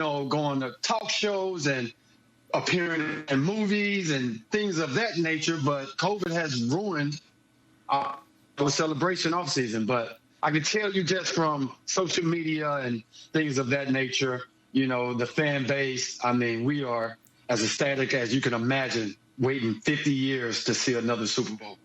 going to talk shows and appearing in movies and things of that nature. But COVID has ruined our celebration off season. But I can tell you just from social media and things of that nature, the fan base, I mean, we are as ecstatic as you can imagine, waiting 50 years to see another Super Bowl.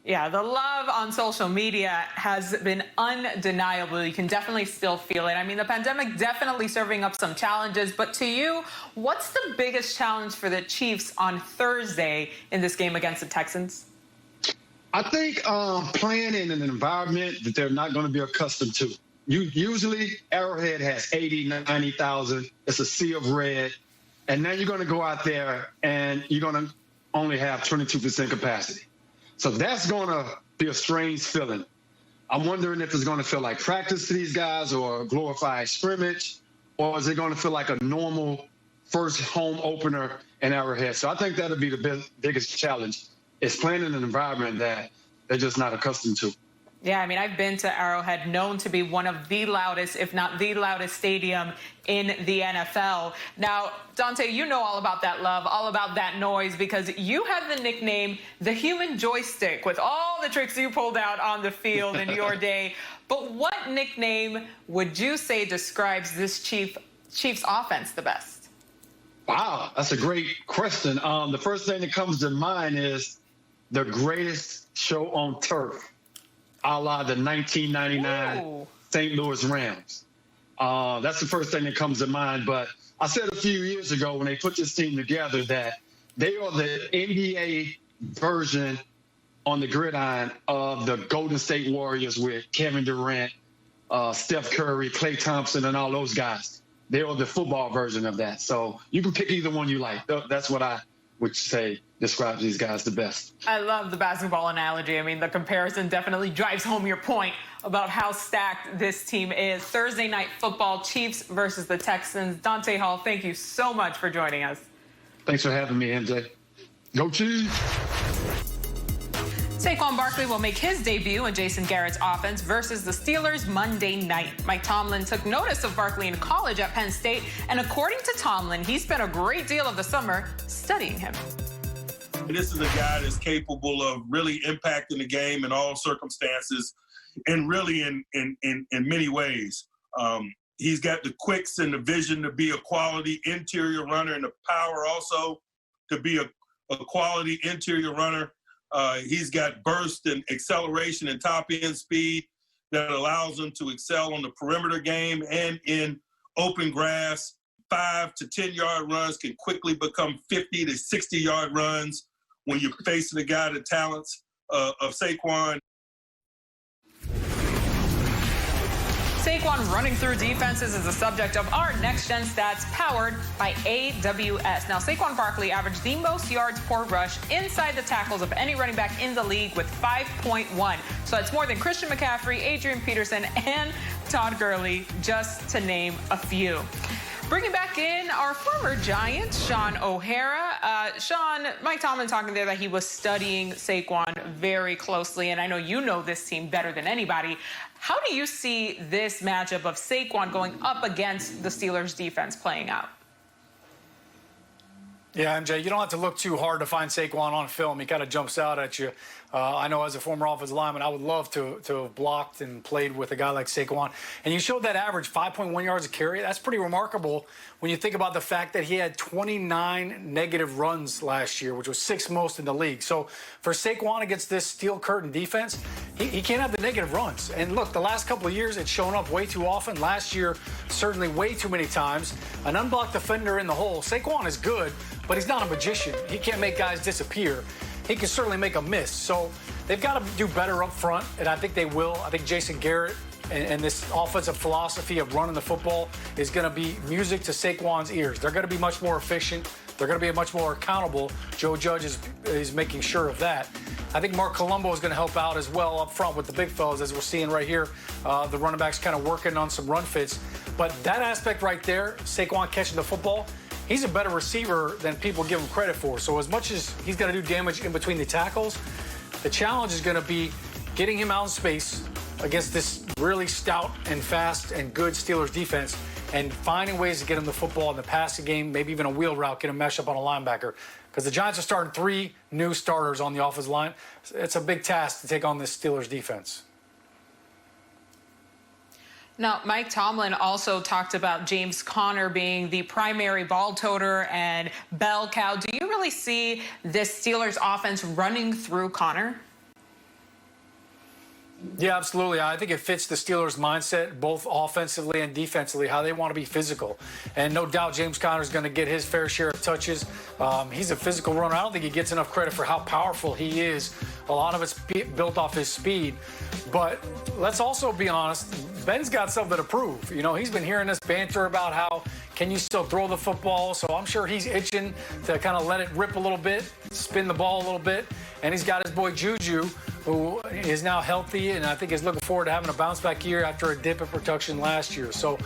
Yeah, the love on social media has been undeniable. You can definitely still feel it. I mean, the pandemic definitely serving up some challenges. But to you, what's the biggest challenge for the Chiefs on Thursday in this game against the Texans? I think playing in an environment that they're not going to be accustomed to. Usually, Arrowhead has 80, 90,000. It's a sea of red. And now you're going to go out there and you're going to only have 22% capacity. So that's going to be a strange feeling. I'm wondering if it's going to feel like practice to these guys or a glorified scrimmage, or is it going to feel like a normal first home opener in Arrowhead? So I think that'll be the biggest challenge, is playing in an environment that they're just not accustomed to. Yeah, I mean, I've been to Arrowhead, known to be one of the loudest, if not the loudest stadium in the NFL. Now, Dante, you know all about that love, all about that noise, because you had the nickname the human joystick with all the tricks you pulled out on the field in your day. But what nickname would you say describes this Chiefs offense the best? Wow, that's a great question. The first thing that comes to mind is the greatest show on turf, a la the 1999 St. Louis Rams. That's the first thing that comes to mind. But I said a few years ago when they put this team together that they are the NBA version on the gridiron of the Golden State Warriors with Kevin Durant, Steph Curry, Klay Thompson, and all those guys. They are the football version of that. So you can pick either one you like. That's what I would say describes these guys the best. I love the basketball analogy. I mean, the comparison definitely drives home your point about how stacked this team is. Thursday night football, Chiefs versus the Texans. Dante Hall, thank you so much for joining us. Thanks for having me, MJ. Go Chiefs! Saquon Barkley will make his debut in Jason Garrett's offense versus the Steelers Monday night. Mike Tomlin took notice of Barkley in college at Penn State, and according to Tomlin, he spent a great deal of the summer studying him. This is a guy that's capable of really impacting the game in all circumstances and really in many ways. He's got the quicks and the vision to be a quality interior runner and the power also to be a quality interior runner. He's got burst and acceleration and top-end speed that allows him to excel on the perimeter game and in open grass. 5 to 10-yard runs can quickly become 50 to 60-yard runs when you're facing a guy the talents of Saquon. Saquon running through defenses is the subject of our Next Gen Stats powered by AWS. Now, Saquon Barkley averaged the most yards per rush inside the tackles of any running back in the league with 5.1. So that's more than Christian McCaffrey, Adrian Peterson, and Todd Gurley, just to name a few. Bringing back in our former Giant, Shaun O'Hara. Shaun, Mike Tomlin talking there that he was studying Saquon very closely, and I know you know this team better than anybody. How do you see this matchup of Saquon going up against the Steelers' defense playing out? Yeah, MJ, you don't have to look too hard to find Saquon on film. He kind of jumps out at you. I know as a former offensive lineman, I would love to have blocked and played with a guy like Saquon. And you showed that average 5.1 yards a carry. That's pretty remarkable when you think about the fact that he had 29 negative runs last year, which was 6th most in the league. So for Saquon against this steel curtain defense, he can't have the negative runs. And look, the last couple of years, it's shown up way too often. Last year, certainly way too many times. An unblocked defender in the hole. Saquon is good, but he's not a magician. He can't make guys disappear. He can certainly make a miss. So they've got to do better up front, and I think they will. I think Jason Garrett and this offensive philosophy of running the football is going to be music to Saquon's ears. They're going to be much more efficient. They're going to be much more accountable. Joe Judge is making sure of that. I think Mark Colombo is going to help out as well up front with the big fellas, as we're seeing right here. The running backs kind of working on some run fits. But that aspect right there, Saquon catching the football, he's a better receiver than people give him credit for. So as much as he's going to do damage in between the tackles, the challenge is going to be getting him out in space against this really stout and fast and good Steelers defense and finding ways to get him the football in the passing game, maybe even a wheel route, get him mesh up on a linebacker. Because the Giants are starting 3 new starters on the offensive line. It's a big task to take on this Steelers defense. Now, Mike Tomlin also talked about James Conner being the primary ball toter and bell cow. Do you really see this Steelers offense running through Conner? Yeah, absolutely. I think it fits the Steelers' mindset, both offensively and defensively, how they want to be physical. And no doubt James Conner is going to get his fair share of touches. He's a physical runner. I don't think he gets enough credit for how powerful he is. A lot of it's built off his speed. But let's also be honest, Ben's got something to prove. You know, he's been hearing this banter about how can you still throw the football, so I'm sure he's itching to kind of let it rip a little bit, spin the ball a little bit. And he's got his boy Juju, who is now healthy, and I think is looking forward to having a bounce-back year after a dip in production last year. So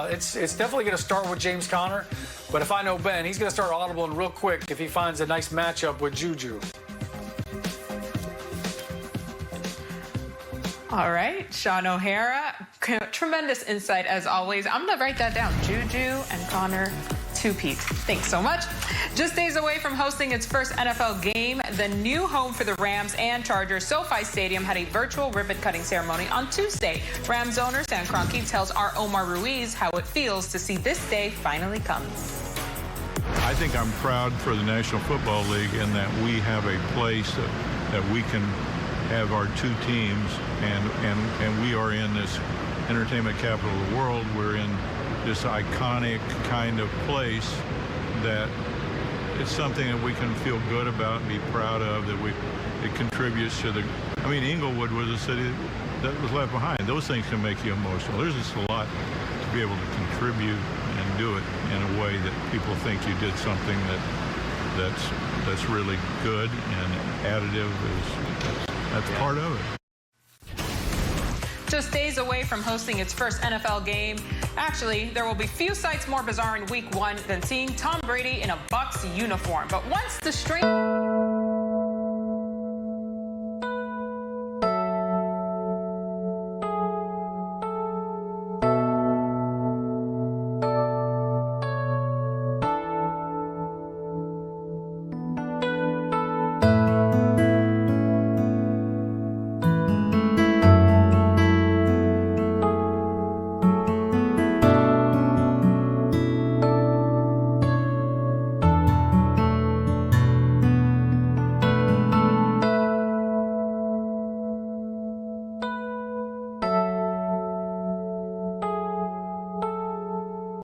it's definitely going to start with James Conner. But if I know Ben, he's going to start audibling real quick if he finds a nice matchup with Juju. All right, Shaun O'Hara, tremendous insight as always. I'm going to write that down. Juju and Conner, 2-peat. Thanks so much. Just days away from hosting its first NFL game, the new home for the Rams and Chargers, SoFi Stadium, had a virtual ribbon-cutting ceremony on Tuesday. Rams owner Stan Kroenke tells our Omar Ruiz how it feels to see this day finally come. I think I'm proud for the National Football League in that we have a place that we can have our 2 teams, and we are in this entertainment capital of the world. We're in this iconic kind of place that it's something that we can feel good about and be proud of, that it contributes to the, I mean, Inglewood was a city that was left behind. Those things can make you emotional. There's just a lot to be able to contribute and do it in a way that people think you did something that's really good and additive. That's part of it. Just days away from hosting its first NFL game. Actually, there will be few sights more bizarre in Week 1 than seeing Tom Brady in a Bucs uniform. But once the string...